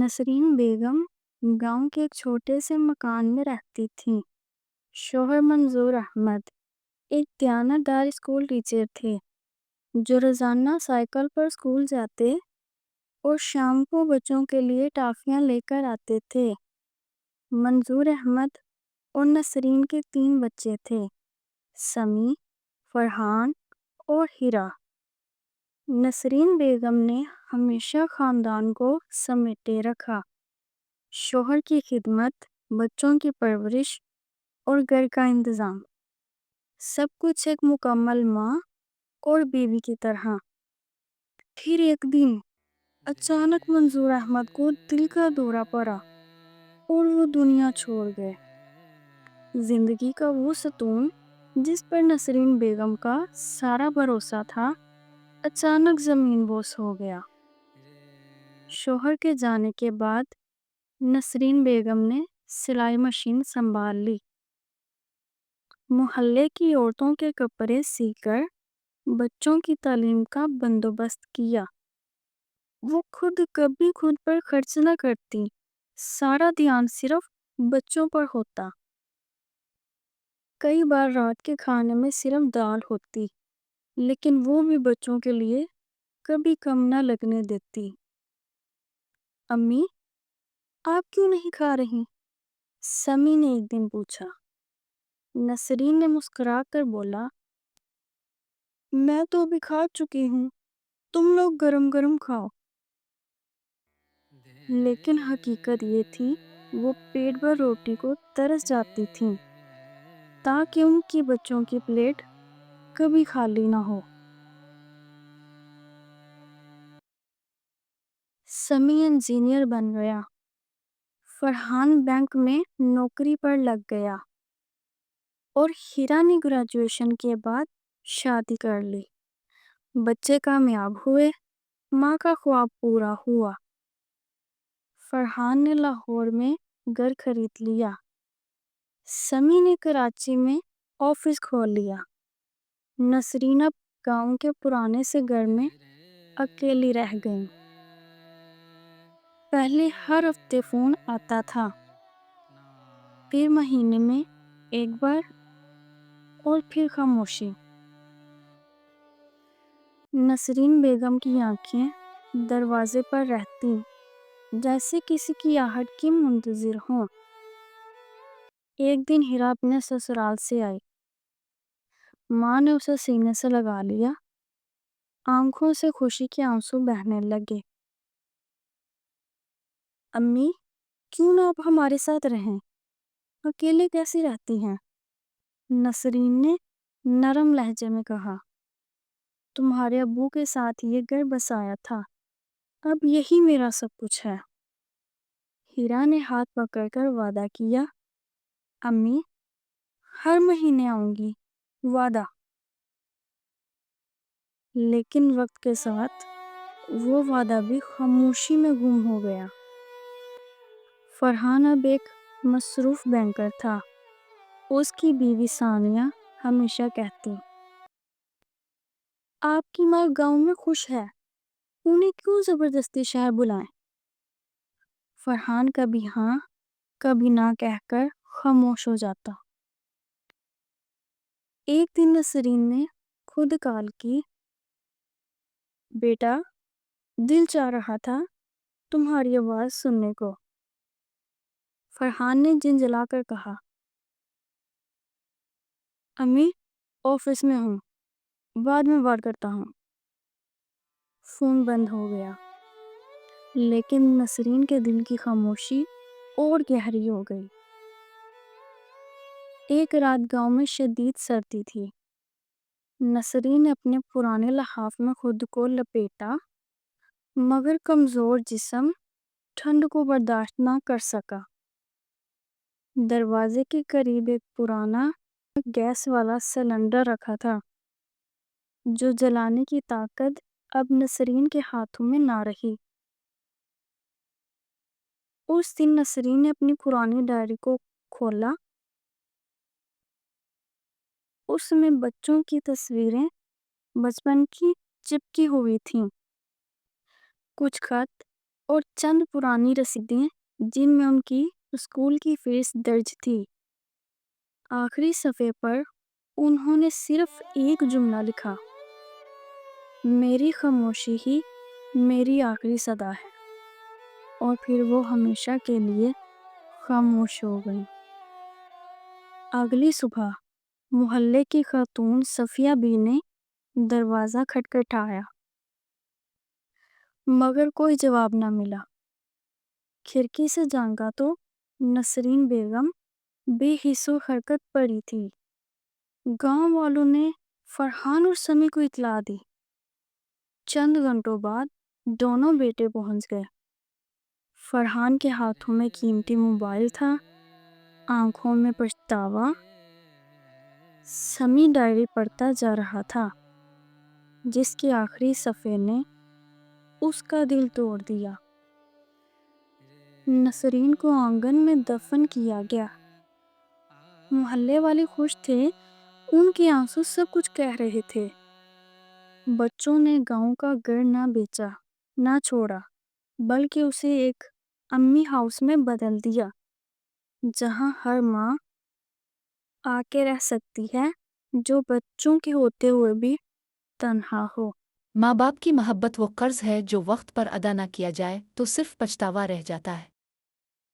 नसरीन बेगम गांव के एक छोटे से मकान में रहती थी। शोहर मंजूर अहमद एक दयानतदार स्कूल टीचर थे जो रोजाना साइकिल पर स्कूल जाते और शाम को बच्चों के लिए टॉफियां लेकर आते थे। मंजूर अहमद और नसरीन के 3 बच्चे थे, समी, फरहान और हिरा। नसरीन बेगम ने हमेशा खानदान को समेटे रखा। शोहर की खिदमत, बच्चों की परवरिश और घर का इंतजाम, सब कुछ एक मुकम्मल माँ और बीवी की तरह। फिर एक दिन अचानक मंजूर अहमद को दिल का दौरा पड़ा और वो दुनिया छोड़ गए। जिंदगी का वो सुकून जिस पर नसरीन बेगम का सारा भरोसा था, अचानक जमीन बोस हो गया। शोहर के जाने के बाद नसरीन बेगम ने सिलाई मशीन संभाल ली। मोहल्ले की औरतों के कपड़े सीकर बच्चों की तालीम का बंदोबस्त किया। वो खुद पर खर्च न करती, सारा ध्यान सिर्फ बच्चों पर होता। कई बार रात के खाने में सिर्फ दाल होती, लेकिन वो भी बच्चों के लिए कभी कम न लगने देती। अम्मी, आप क्यों नहीं खा रही? समी ने एक दिन पूछा। नसरीन ने मुस्कुराकर बोला, मैं तो अभी खा चुकी हूँ, तुम लोग गरम गरम खाओ। लेकिन हकीकत ये थी, वो पेट भर रोटी को तरस जाती थीं, ताकि उनकी बच्चों की प्लेट कभी खाली ना हो। समी इंजीनियर बन गया, फरहान बैंक में नौकरी पर लग गया और हीरा ने ग्रेजुएशन के बाद शादी कर ली। बच्चे कामयाब हुए, माँ का ख्वाब पूरा हुआ। फरहान ने लाहौर में घर खरीद लिया, समी ने कराची में ऑफिस खोल लिया। नसरीन अब गांव के पुराने से घर में अकेली रह गई। पहले हर हफ्ते फोन आता था, फिर महीने में एक बार और फिर खामोशी। नसरीन बेगम की आंखें दरवाजे पर रहती, जैसे किसी की आहट की मुंतजिर हों। एक दिन हीरा अपने ससुराल से आई। माँ ने उसे सीने से लगा लिया, आंखों से खुशी के आंसू बहने लगे। अम्मी, क्यों ना आप हमारे साथ रहें? अकेले कैसी रहती हैं? नसरीन ने नरम लहजे में कहा, तुम्हारे अब्बू के साथ ये घर बसाया था, अब यही मेरा सब कुछ है। हीरा ने हाथ पकड़कर वादा किया, अम्मी, हर महीने आऊंगी, वादा। लेकिन वक्त के साथ वो वादा भी खामोशी में गुम हो गया। फरहान अब एक मसरूफ बैंकर था। उसकी बीवी सानिया हमेशा कहती, आपकी माँ गांव में खुश है, उन्हें क्यों जबरदस्ती शहर बुलाएं? फरहान कभी हाँ कभी ना कहकर खामोश हो जाता। एक दिन नसरीन ने खुद कॉल की, बेटा, दिल चाह रहा था तुम्हारी आवाज सुनने को। फरहान ने झिंझलाकर कहा, अम्मी, ऑफिस में हूँ, बाद में बात करता हूँ। फोन बंद हो गया। लेकिन नसरीन के दिल की खामोशी और गहरी हो गई। एक रात गांव में शदीद सर्दी थी। नसरीन ने अपने पुराने लहाफ में खुद को लपेटा, मगर कमजोर जिस्म ठंड को बर्दाश्त ना कर सका। दरवाजे के करीब एक पुराना गैस वाला सिलेंडर रखा था, जो जलाने की ताकत अब नसरीन के हाथों में ना रही। उस दिन नसरीन ने अपनी पुरानी डायरी को खोला। उसमें बच्चों की तस्वीरें बचपन की चिपकी हुई थीं। कुछ खत, اور چند پرانی رسیدیں جن میں ان کی اسکول کی فیس درج تھی۔ آخری صفحے پر انہوں نے صرف ایک جملہ لکھا، میری خاموشی ہی میری آخری صدا ہے، اور پھر وہ ہمیشہ کے لیے خاموش ہو گئی۔ اگلی صبح محلے کی خاتون صفیہ بی نے دروازہ کھٹکھٹایا، مگر کوئی جواب نہ ملا۔ کھڑکی سے جھانکا تو نسرین بیگم بے حس و حرکت پڑی تھی۔ گاؤں والوں نے فرحان اور سمیع کو اطلاع دی۔ چند گھنٹوں بعد دونوں بیٹے پہنچ گئے۔ فرحان کے ہاتھوں میں قیمتی موبائل تھا، آنکھوں میں پچھتاوا۔ سمیع ڈائری پڑھتا جا رہا تھا جس کے آخری صفحے نے اس کا دل توڑ دیا۔ نسرین کو آنگن میں دفن کیا گیا۔ محلے والے خوش تھے، ان کے آنسو سب کچھ کہہ رہے تھے۔ بچوں نے گاؤں کا گھر نہ بیچا، نہ چھوڑا، بلکہ اسے ایک امی ہاؤس میں بدل دیا، جہاں ہر ماں آ کے رہ سکتی ہے جو بچوں کے ہوتے ہوئے بھی تنہا ہو۔ ماں باپ کی محبت وہ قرض ہے جو وقت پر ادا نہ کیا جائے تو صرف پچھتاوا رہ جاتا ہے۔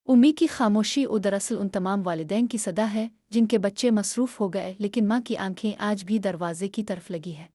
امی کی خاموشی دراصل ان تمام والدین کی صدا ہے جن کے بچے مصروف ہو گئے لیکن ماں کی آنکھیں آج بھی دروازے کی طرف لگی ہے۔